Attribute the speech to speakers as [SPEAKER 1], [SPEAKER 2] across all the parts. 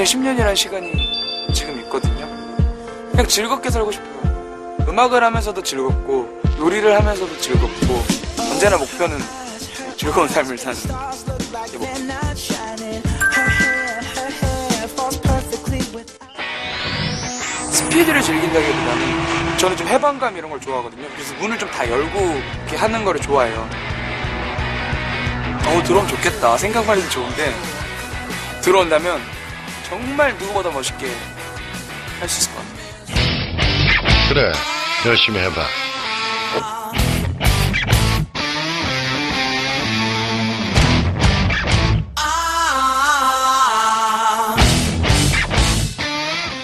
[SPEAKER 1] 10년이라는 시간이 지금 있거든요. 그냥 즐겁게 살고 싶어요. 음악을 하면서도 즐겁고 요리를 하면서도 즐겁고 언제나 목표는 즐거운 삶을 사는 게 목표. 스피드를 즐긴다기보다는 저는 좀 해방감 이런 걸 좋아하거든요. 그래서 문을 좀 다 열고 이렇게 하는 거를 좋아해요. 들어오면 좋겠다 생각만 해도 좋은데 들어온다면 정말 누구보다 멋있게 할 수 있을 것 같아요.
[SPEAKER 2] 그래, 열심히 해봐.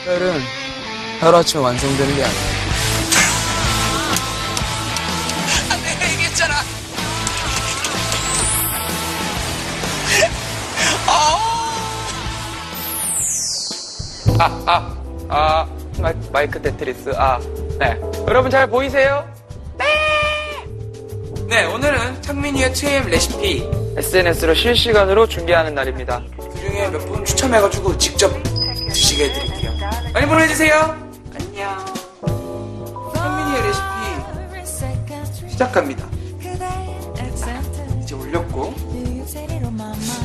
[SPEAKER 1] 별은 하루아침에 완성되는 게 아니야. 내가 얘기했잖아. 마이크 테트리스. 네. 여러분 잘 보이세요? 네, 오늘은 창민이의 2AM 레시피 SNS로 실시간으로 중계하는 날입니다. 그 중에 몇 분 추첨해가지고 직접 드시게 해드릴게요. 많이 보내주세요. 안녕. 창민이의 레시피 시작합니다. 이제 올렸고.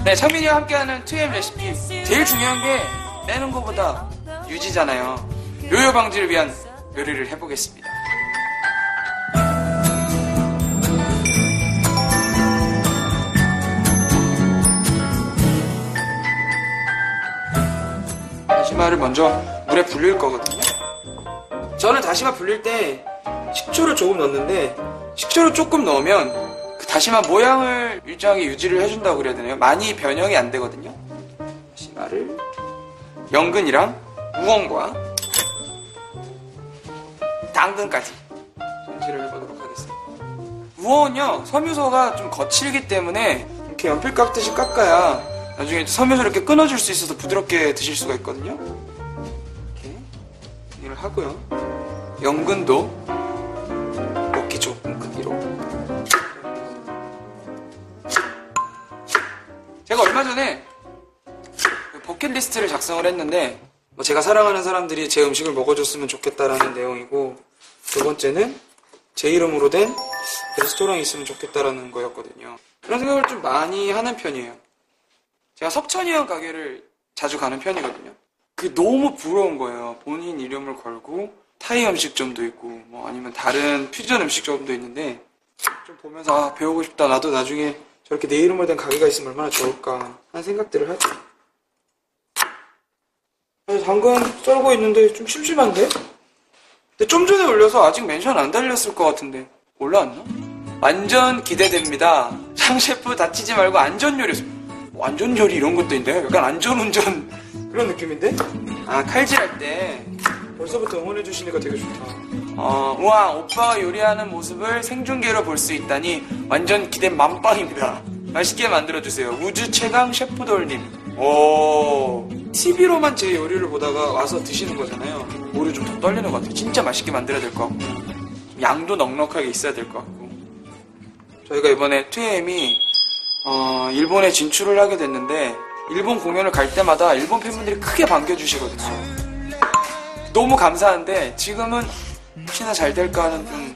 [SPEAKER 1] 네, 창민이와 함께하는 2AM 레시피 제일 중요한 게 빼는 것보다 유지잖아요. 요요 방지를 위한 요리를 해보겠습니다. 다시마를 먼저 물에 불릴 거거든요. 저는 다시마 불릴 때 식초를 조금 넣는데 식초를 조금 넣으면 그 다시마 모양을 일정하게 유지를 해준다고 그래야 되나요? 많이 변형이 안 되거든요. 다시마를 연근이랑 우엉과 당근까지 손질을 해보도록 하겠습니다. 우엉은요 섬유소가 좀 거칠기 때문에 이렇게 연필 깎듯이 깎아야 나중에 섬유소 이렇게 끊어줄 수 있어서 부드럽게 드실 수가 있거든요. 이렇게 이걸 하고요. 연근도 먹기 좋은 크기로. 제가 얼마 전에 버킷리스트를 작성을 했는데 제가 사랑하는 사람들이 제 음식을 먹어줬으면 좋겠다라는 내용이고, 두 번째는 제 이름으로 된 레스토랑이 있으면 좋겠다라는 거였거든요. 그런 생각을 좀 많이 하는 편이에요. 제가 석천이형 가게를 자주 가는 편이거든요. 그게 너무 부러운 거예요. 본인 이름을 걸고 타이 음식점도 있고 아니면 다른 퓨전 음식점도 있는데 좀 보면서 배우고 싶다. 나도 나중에 저렇게 내 이름으로 된 가게가 있으면 얼마나 좋을까 하는 생각들을 하죠. 당근 썰고 있는데 좀 심심한데? 근데 좀 전에 올려서 아직 멘션 안 달렸을 것 같은데 올라왔나? 완전 기대됩니다. 장 셰프 다치지 말고 안전요리. 안전요리 이런 것도 있는데 약간 안전운전 그런 느낌인데? 칼질할 때 벌써부터 응원해 주시니까 되게 좋다. 우와, 오빠가 요리하는 모습을 생중계로 볼 수 있다니 완전 기대 만빵입니다. 맛있게 만들어주세요. 우주 최강 셰프돌님. 오, TV로만 제 요리를 보다가 와서 드시는 거잖아요. 오히려 좀 더 떨리는 것 같아요. 진짜 맛있게 만들어야 될 것 같고 양도 넉넉하게 있어야 될 것 같고. 저희가 이번에 2AM이 일본에 진출을 하게 됐는데 일본 공연을 갈 때마다 일본 팬분들이 크게 반겨주시거든요. 너무 감사한데 지금은 혹시나 잘 될까 하는 좀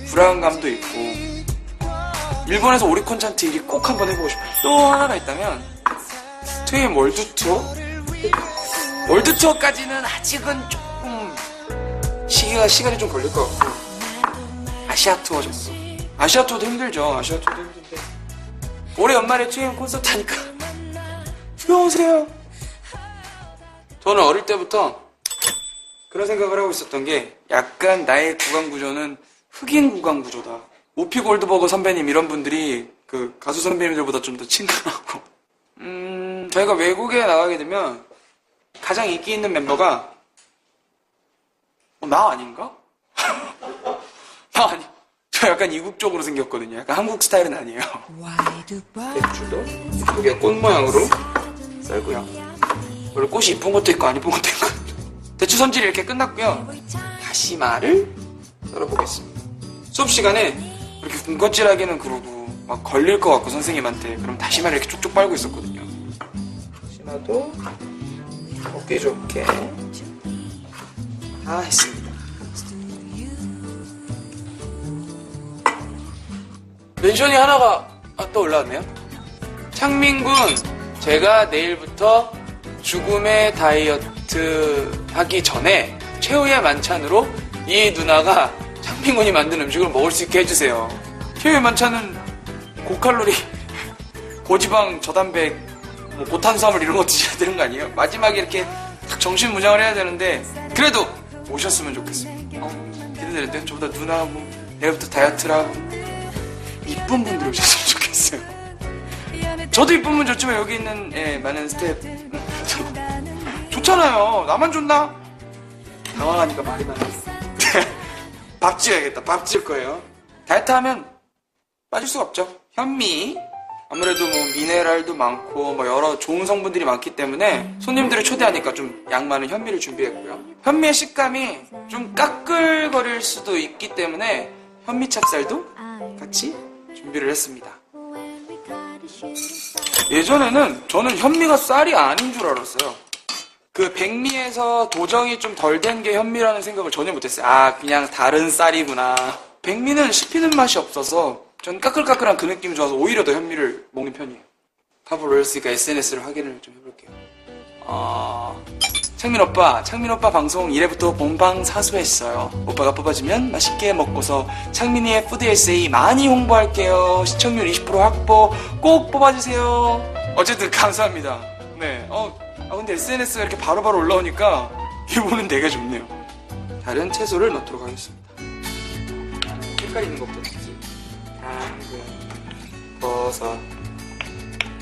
[SPEAKER 1] 불안감도 있고, 일본에서 오리콘 찬트 1위 꼭 한번 해보고 싶어요. 또 하나가 있다면 2AM 월드 투어? 월드 투어까지는 아직은 조금 시간이 좀 걸릴 것 같고, 아시아 투어 정도. 아시아 투어도 힘들죠. 아시아 투어도 힘든데 올해 연말에 2AM 콘서트 하니까 들어오세요. 저는 어릴 때부터 그런 생각을 하고 있었던 게, 약간 나의 구강 구조는 흑인 구강 구조다. 오피 골드버거 선배님 이런 분들이 그 가수 선배님들보다 좀 더 친근하고, 저희가 외국에 나가게 되면 가장 인기 있는 멤버가 나 아닌가? 나 아니. 저 약간 이국적으로 생겼거든요. 약간 한국 스타일은 아니에요. 배추도 이쁘게 꽃 모양으로 썰고요. 원래 꽃이 이쁜 것도 있고 안 이쁜 것도 있고. 대추 손질이 이렇게 끝났고요. 다시마를 썰어보겠습니다. 수업 시간에 이렇게 군것질하기는 그러고 막 걸릴 것 같고 선생님한테, 그럼 다시마를 이렇게 쭉쭉 빨고 있었거든요. 다시마도 먹기 좋게 다 했습니다. 멘션이 하나가 또 올라왔네요. 창민군, 제가 내일부터 죽음의 다이어트 하기 전에 최후의 만찬으로 이 누나가 창민군이 만든 음식을 먹을 수 있게 해주세요. 최후의 만찬은 고칼로리, 고지방, 저단백, 뭐 고탄수화물 이런 거 드셔야 되는 거 아니에요? 마지막에 이렇게 딱 정신무장을 해야 되는데 그래도 오셨으면 좋겠어요. 기대되는데 저보다 누나하고 내일부터 다이어트를 하고 이쁜 분들이 오셨으면 좋겠어요. 저도 이쁜 분 좋지만 여기 있는 많은 스텝 좋잖아요. 나만 좋나? 당황하니까 말이 많아. 밥 지어야겠다. 밥 지을 거예요. 다이어트 하면 빠질 수가 없죠. 현미, 아무래도 뭐 미네랄도 많고 뭐 여러 좋은 성분들이 많기 때문에 손님들을 초대하니까 좀 양 많은 현미를 준비했고요. 현미의 식감이 좀 까끌거릴 수도 있기 때문에 현미 찹쌀도 같이 준비를 했습니다. 예전에는 저는 현미가 쌀이 아닌 줄 알았어요. 그 백미에서 도정이 좀 덜 된 게 현미라는 생각을 전혀 못했어요. 아, 그냥 다른 쌀이구나. 백미는 씹히는 맛이 없어서 전 까끌까끌한 그 느낌이 좋아서 오히려 더 현미를 먹는 편이에요. 밥을 올렸으니까 SNS를 확인을 좀 해볼게요. 창민 오빠 방송 1회부터 본방 사수했어요. 오빠가 뽑아주면 맛있게 먹고서 창민이의 푸드 에세이 많이 홍보할게요. 시청률 20% 확보 꼭 뽑아주세요. 어쨌든 감사합니다. 네. 근데 SNS가 이렇게 바로바로 올라오니까 이분은 되게 좋네요. 다른 채소를 넣도록 하겠습니다. 색깔 있는 것부터 넣지. 당근, 버섯.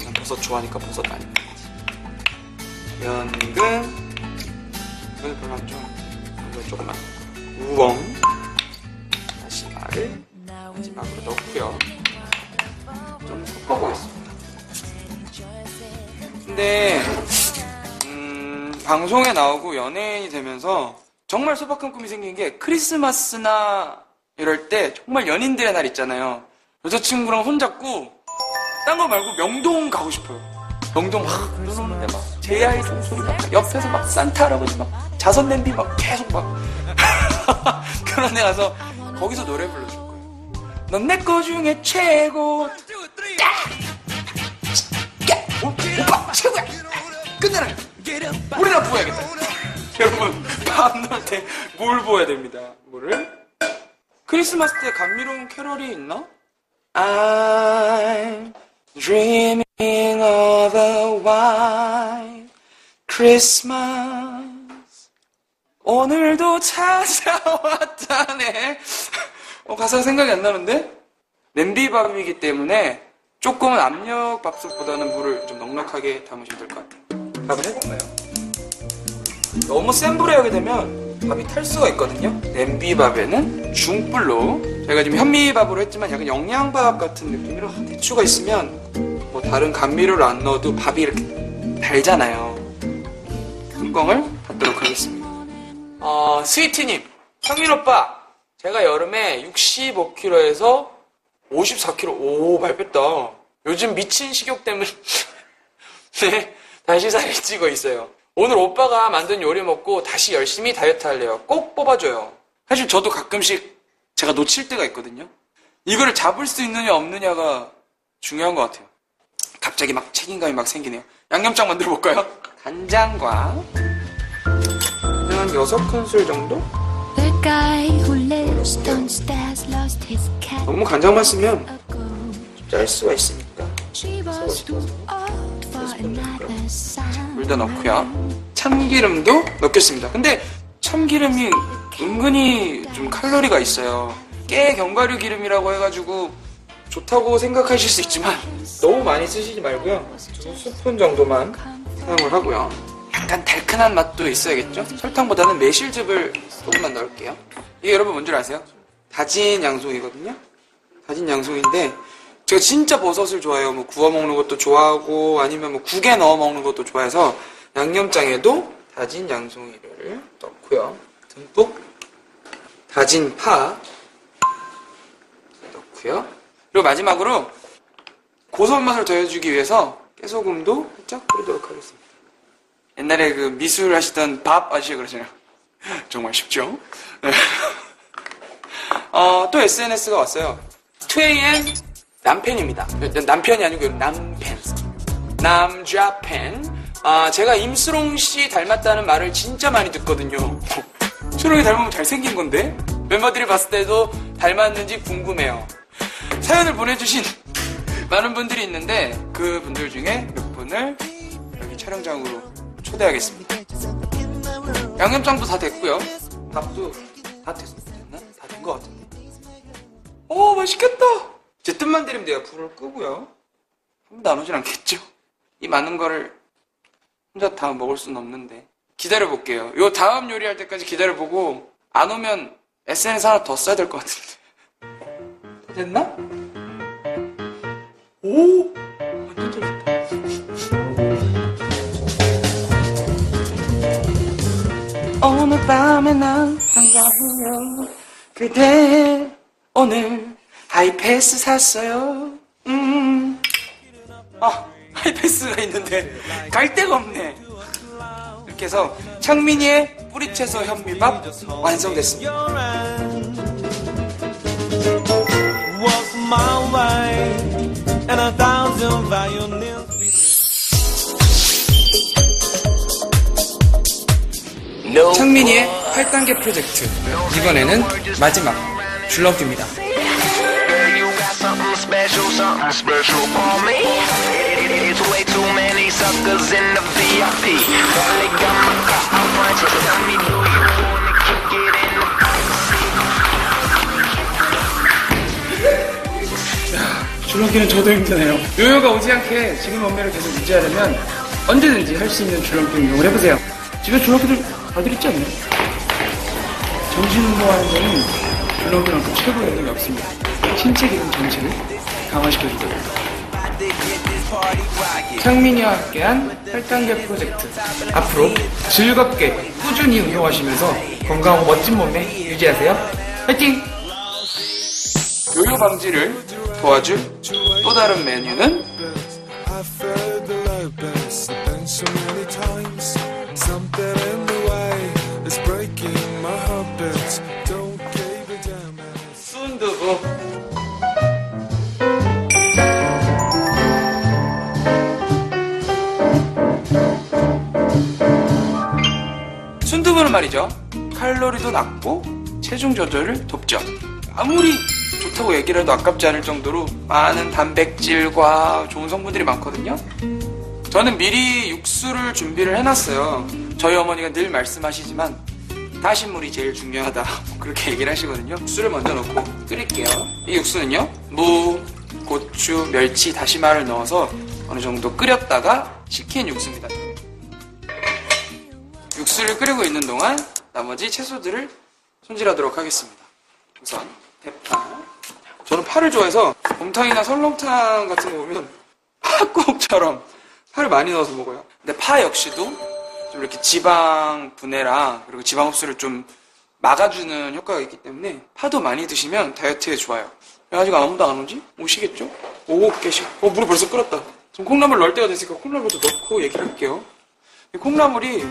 [SPEAKER 1] 난 버섯 좋아하니까 버섯 많이 넣지. 연근. 이건 별로 안 좋아. 이건 조금만. 우엉. 다시마를 마지막으로 넣고요. 좀 섞어보겠습니다. 근데 방송에 나오고 연예인이 되면서 정말 소박한 꿈이 생긴 게 크리스마스나 이럴 때 정말 연인들의 날 있잖아요. 여자친구랑 손잡고 딴 거 말고 명동 가고 싶어요. 명동 막 눈 오는데 막 제아이 종소리 막 옆에서 막 산타 할아버지 막 자선 냄비 막 계속 막 그런 데 가서 거기서 노래 불러줄 거예요. 넌 내 거 중에 최고. 오빠 최고야. 끝내라. 우리나 부어야겠다. 여러분 밥 넣을 때 뭘 부어야 됩니다. 뭐를? 크리스마스 때 감미로운 캐럴이 있나? I'm dreaming of a white Christmas. 오늘도 찾아왔다네. 가사가 생각이 안 나는데? 냄비밥이기 때문에 조금은 압력밥솥보다는 물을 좀 넉넉하게 담으시면 될 것 같아요. 밥을 해볼까요? 너무 센 불에 하게 되면 밥이 탈 수가 있거든요. 냄비밥에는 중불로, 저희가 지금 현미밥으로 했지만 약간 영양밥 같은 느낌으로 대추가 있으면 뭐 다른 감미료를 안 넣어도 밥이 이렇게 달잖아요. 뚜껑을 닫도록 하겠습니다. 스위티님, 창민 오빠, 제가 여름에 65kg에서 54kg, 오, 많이 뺐다. 요즘 미친 식욕 때문에 네, 다시 살이 찌고 있어요. 오늘 오빠가 만든 요리 먹고 다시 열심히 다이어트 할래요. 꼭 뽑아줘요. 사실 저도 가끔씩 제가 놓칠 때가 있거든요. 이거를 잡을 수 있느냐 없느냐가 중요한 것 같아요. 갑자기 막 책임감이 막 생기네요. 양념장 만들어 볼까요? 간장과 한 6큰술 정도? 너무 간장만 쓰면 짤 수가 있으니까 물도 넣고요. 참기름도 넣겠습니다. 근데 참기름이 은근히 좀 칼로리가 있어요. 깨 견과류 기름이라고 해가지고 좋다고 생각하실 수 있지만 너무 많이 쓰시지 말고요. 2스푼 정도만 사용을 하고요. 약간 달큰한 맛도 있어야겠죠? 설탕보다는 매실즙을 조금만 넣을게요. 이게 여러분 뭔 줄 아세요? 다진 양송이거든요. 다진 양송인데 제가 진짜 버섯을 좋아해요. 뭐 구워 먹는 것도 좋아하고 아니면 뭐 국에 넣어 먹는 것도 좋아해서 양념장에도 다진 양송이를 넣고요. 듬뿍 다진 파 넣고요. 그리고 마지막으로 고소한 맛을 더해주기 위해서 깨소금도 살짝 뿌리도록 하겠습니다. 옛날에 그 미술 하시던 밥 아저씨가 그러잖아요. 정말 쉽죠? 네. 또 SNS가 왔어요. 2AM 남편입니다. 남편이 아니고 남편. 남자팬. 제가 임수롱 씨 닮았다는 말을 진짜 많이 듣거든요. 수롱이 닮으면 잘생긴 건데? 멤버들이 봤을 때도 닮았는지 궁금해요. 사연을 보내주신 많은 분들이 있는데 그 분들 중에 몇 분을 여기 촬영장으로 초대하겠습니다. 양념장도 다 됐고요. 밥도 다 됐나? 다 된 것 같은데. 오, 맛있겠다. 제 뜻만 들이면 돼요. 불을 끄고요. 아무도 안 오진 않겠죠? 이 많은 거를 혼자 다 먹을 수는 없는데 기다려볼게요. 요 다음 요리할 때까지 기다려보고 안 오면 SNS 하나 더 써야 될 것 같은데. 됐나? 오! 완전 잘 됐다. 오늘 밤에 난 한가해요. 그대 오늘 하이패스 샀어요. 하이패스가 있는데 갈 데가 없네. 이렇게 해서 창민이의 뿌리채소 현미밥 완성됐습니다. 창민이의 8단계 프로젝트, 이번에는 마지막 줄넘기입니다. 줄넘기는 저도 힘드네요. 요요가 오지 않게 지금 몸매를 계속 유지하려면 언제든지 할 수 있는 줄넘기 운동을 해보세요. 집에 줄넘기들 다들 있지 않나요? 정신운동하는 거는 줄넘기만큼 최고의 운동이 없습니다. 신체 기능 전체를 강화시켜주거든요. 창민이와 함께한 8단계 프로젝트, 앞으로 즐겁게 꾸준히 운동하시면서 건강하고 멋진 몸매 유지하세요. 화이팅! 요요 방지를 도와줄 또 다른 메뉴는 순두부. 순두부는 말이죠, 칼로리도 낮고 체중 조절을 돕죠. 아무리 좋다고 얘기를 해도 아깝지 않을 정도로 많은 단백질과 좋은 성분들이 많거든요. 저는 미리 육수를 준비를 해놨어요. 저희 어머니가 늘 말씀하시지만 다시물이 제일 중요하다, 그렇게 얘기를 하시거든요. 육수를 먼저 넣고 끓일게요. 이 육수는요, 무, 고추, 멸치, 다시마를 넣어서 어느 정도 끓였다가 식힌 육수입니다. 육수를 끓이고 있는 동안 나머지 채소들을 손질하도록 하겠습니다. 우선 대파. 저는 파를 좋아해서 곰탕이나 설렁탕 같은 거 보면 팥국처럼 파를 많이 넣어서 먹어요. 근데 파 역시도 좀 이렇게 지방 분해랑 그리고 지방 흡수를 좀 막아주는 효과가 있기 때문에 파도 많이 드시면 다이어트에 좋아요. 아직 아무도 안 오지? 오시겠죠? 오고 계시고. 물이 벌써 끓었다. 지금 콩나물 넣을 때가 됐으니까 콩나물도 넣고 얘기를 할게요. 이 콩나물이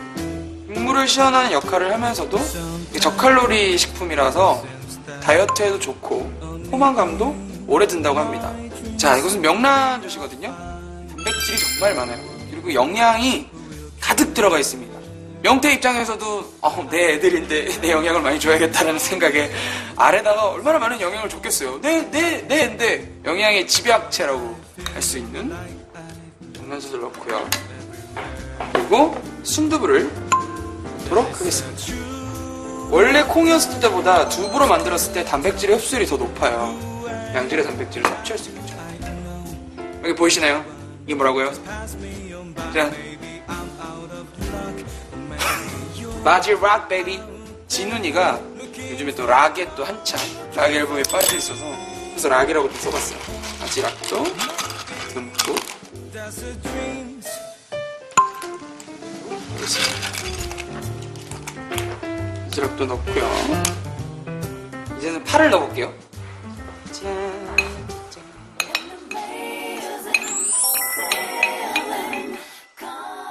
[SPEAKER 1] 국물을 시원하는 역할을 하면서도 저칼로리 식품이라서 다이어트에도 좋고 포만감도 오래 든다고 합니다. 자, 이것은 명란젓이거든요. 단백질이 정말 많아요. 그리고 영양이 가득 들어가 있습니다. 명태 입장에서도 내 애들인데 내 영양을 많이 줘야겠다는 생각에 알에다가 얼마나 많은 영양을 줬겠어요. 내 애인데 영양의 집약체라고 할 수 있는 명란젓을 넣고요. 그리고 순두부를 넣도록 하겠습니다. 원래 콩이었을 때보다 두부로 만들었을 때 단백질의 흡수율이 더 높아요. 양질의 단백질을 섭취할 수 있겠죠. 여기 보이시나요? 이게 뭐라고요? 자, 마지락 베이비. 진훈이가 요즘에 또 락에 또 한참 락 앨범에 빠져 있어서 그래서 락이라고 또 써봤어요. 마지락도 듬뿍. 바지락도 넣고요. 이제는 파를 넣어볼게요. 짠, 짠.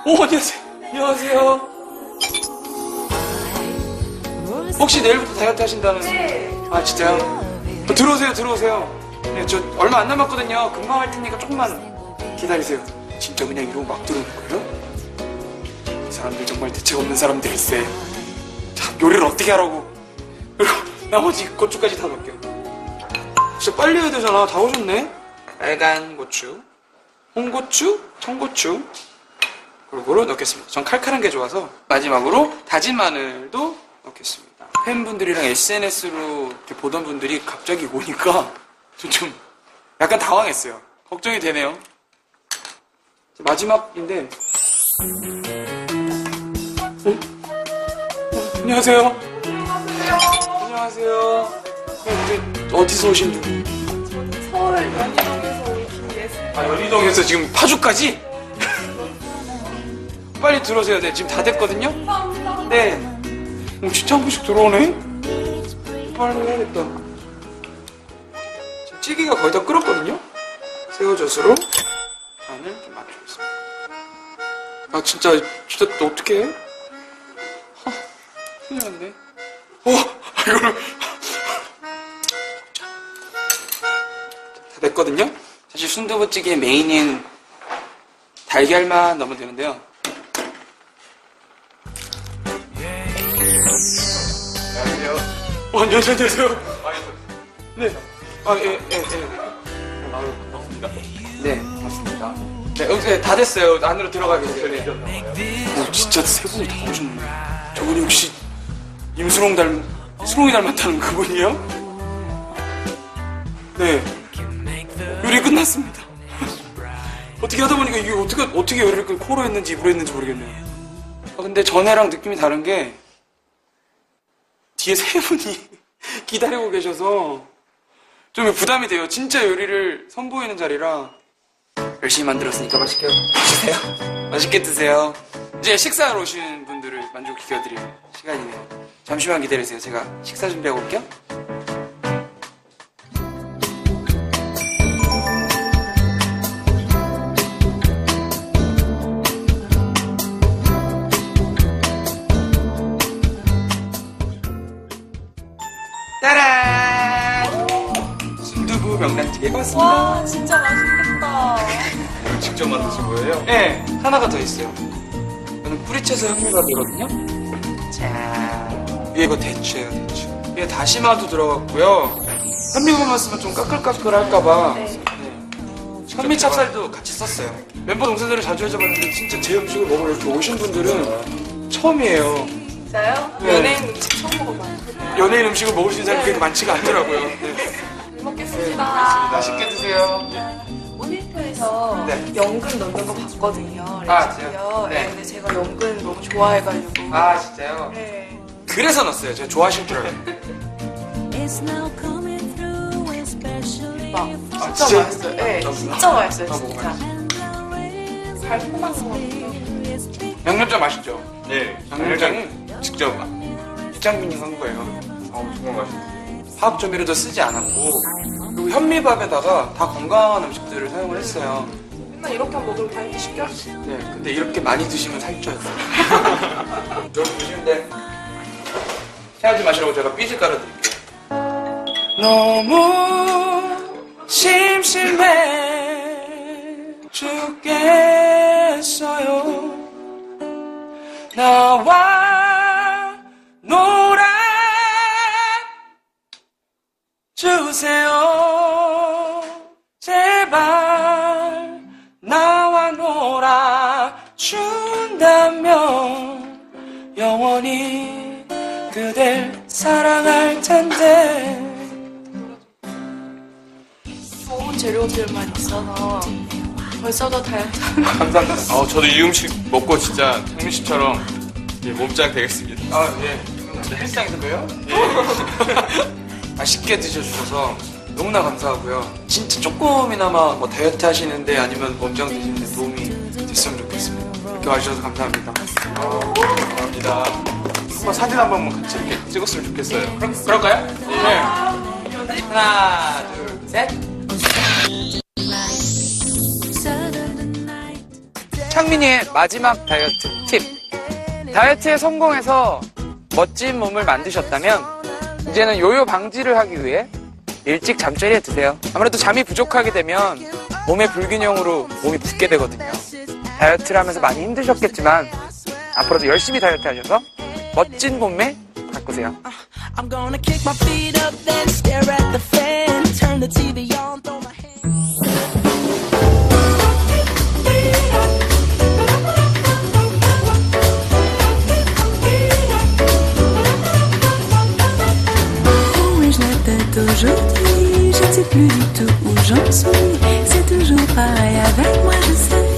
[SPEAKER 1] 오, 안녕하세요. 안녕하세요. 혹시 내일부터 다이어트 하신다는?
[SPEAKER 3] 네.
[SPEAKER 1] 아, 진짜요? 들어오세요. 네, 저 얼마 안 남았거든요. 금방 할 테니까 조금만 기다리세요. 진짜 그냥 이러고 막 들어오는 거예요? 이 사람들 정말 대책 없는 사람들일세. 참, 요리를 어떻게 하라고. 그리고 나머지 고추까지 다 넣을게요. 진짜 빨리 해야 되잖아. 다 오셨네? 빨간 고추, 홍고추, 청고추, 골고루 넣겠습니다. 전 칼칼한 게 좋아서. 마지막으로 다진 마늘도 넣겠습니다. 팬분들이랑 SNS로 이렇게 보던 분들이 갑자기 오니까 좀 약간 당황했어요. 걱정이 되네요. 마지막인데. 안녕하세요. 안녕하세요. 근데 어디서 오신 분?
[SPEAKER 3] 서울 연희동에서 온 김예슬.
[SPEAKER 1] 아, 연희동에서 지금 파주까지? 빨리 들어오세요. 네, 지금 다 됐거든요?
[SPEAKER 3] 감사합니다.
[SPEAKER 1] 네. 진짜 한 번씩 들어오네? 빨리 해야겠다. 지금 찌개가 거의 다 끓었거든요? 새우젓으로 간을 좀 맞추겠습니다. 아, 진짜 또 어떡해? 큰일 났네. 이거를. 다 됐거든요? 사실 순두부찌개 메인인 달걀만 넣으면 되는데요. 안녕하세요. 네. 반갑습니다. 네, 맞습니다. 네, 다 됐어요. 안으로 들어가 계세요. 네. 진짜 세 분이 다 오셨네. 저분이 혹시 수롱이 닮았다는 그분이요? 네. 요리 끝났습니다. 어떻게 하다 보니까 이게 어떻게 요리를 코로 했는지 입으로 했는지 모르겠네요. 근데 전에랑 느낌이 다른 게 뒤에 세 분이 기다리고 계셔서 좀 부담이 돼요. 진짜 요리를 선보이는 자리라. 열심히 만들었으니까 맛있게 드세요. 맛있게 드세요. 이제 식사하러 오신 분들을 만족시켜드릴 시간이네요. 잠시만 기다리세요. 제가 식사 준비하고 올게요. 짜란! 순두부 명란찌개 고맙습니다.
[SPEAKER 3] 와, 진짜 맛있겠다.
[SPEAKER 4] 이걸 직접 만드신 거예요?
[SPEAKER 1] 네, 하나가 더 있어요. 이거는 뿌리채소 현미밥이거든요. 자, 위에 이거 대추예요, 대추. 위에 다시마도 들어갔고요. 현미밥만 쓰면 좀 까끌까끌할까봐
[SPEAKER 3] 네.
[SPEAKER 1] 현미 찹쌀도 같이 썼어요. 멤버 동생들은 자주 해줘봤는데 진짜 제 음식을 먹으러 이렇게 오신 분들은 처음이에요.
[SPEAKER 3] 진짜요?
[SPEAKER 1] 네.
[SPEAKER 3] 연예인 음식 처음 먹어봐요.
[SPEAKER 1] 연예인 음식을 먹을 수 있는 사람이 그렇게 많지가 않더라고요. 네.
[SPEAKER 3] 잘 먹겠습니다.
[SPEAKER 1] 맛있게 드세요.
[SPEAKER 3] 모니터에서
[SPEAKER 1] 네.
[SPEAKER 3] 연근 넣는 거 봤거든요.
[SPEAKER 1] 아,
[SPEAKER 3] 레시피요.
[SPEAKER 1] 진짜요? 네.
[SPEAKER 3] 네. 근데 제가 연근 너무 좋아해가지고.
[SPEAKER 1] 아, 진짜요?
[SPEAKER 3] 네.
[SPEAKER 1] 그래서 넣었어요. 제가 좋아하실 줄 알고.
[SPEAKER 3] 막
[SPEAKER 1] 아,
[SPEAKER 3] 진짜
[SPEAKER 1] 진짜?
[SPEAKER 3] 맛있어요. 네,
[SPEAKER 1] 아,
[SPEAKER 3] 진짜 맛있어요,
[SPEAKER 1] 아,
[SPEAKER 3] 진짜. 달콤한 거 같아요.
[SPEAKER 1] 양념장 맛있죠?
[SPEAKER 4] 네.
[SPEAKER 1] 양념장은
[SPEAKER 4] 직접.
[SPEAKER 1] 이장민이 한 거예요.
[SPEAKER 4] 정말 맛있어요.
[SPEAKER 1] 화학 조미료도 쓰지 않았고, 그리고 현미밥에다가 다 건강한 음식들을 사용을 했어요.
[SPEAKER 3] 맨날 이렇게 먹으면 다이어트 시켜?
[SPEAKER 1] 네, 근데 이렇게 많이 드시면 살쪄요. 여러분 드시면 돼. 생각하지 마시라고 제가 삐질 깔아드릴게요. 너무 심심해 죽겠어요. 나와 놀아 주세요. 제발 나와 놀아 준다면 영원히 그댈 사랑할 텐데.
[SPEAKER 3] 좋은 재료들만 있어서 벌써 더 다이어트
[SPEAKER 1] 감사합니다.
[SPEAKER 4] 저도 이 음식 먹고 진짜 창민 씨처럼 몸짱 되겠습니다.
[SPEAKER 1] 아, 예. 진짜 헬스장에서 봬요? 예. 맛있게 드셔주셔서 너무나 감사하고요. 진짜 조금이나마 뭐 다이어트 하시는데 아니면 몸짱 드시는데 도움이 됐으면 좋겠습니다. 이렇게 와주셔서 감사합니다.
[SPEAKER 4] 감사합니다.
[SPEAKER 1] 한번 사진 한 번만 같이 이렇게 찍었으면 좋겠어요. 그럴까요? 네. 하나, 둘, 셋. 창민이의 마지막 다이어트 팁. 다이어트에 성공해서 멋진 몸을 만드셨다면 이제는 요요 방지를 하기 위해 일찍 잠자리에 드세요. 아무래도 잠이 부족하게 되면 몸의 불균형으로 몸이 붓게 되거든요. 다이어트를 하면서 많이 힘드셨겠지만 앞으로도 열심히 다이어트 하셔서 멋진 몸매 가꾸세요.
[SPEAKER 5] I'm gonna kick my feet up, then stare at the fan. Turn the TV on, throw my Où est-je la tête aujourd'hui? Je ne sais plus du tout où j'en suis. C'est toujours pareil avec moi, je sais.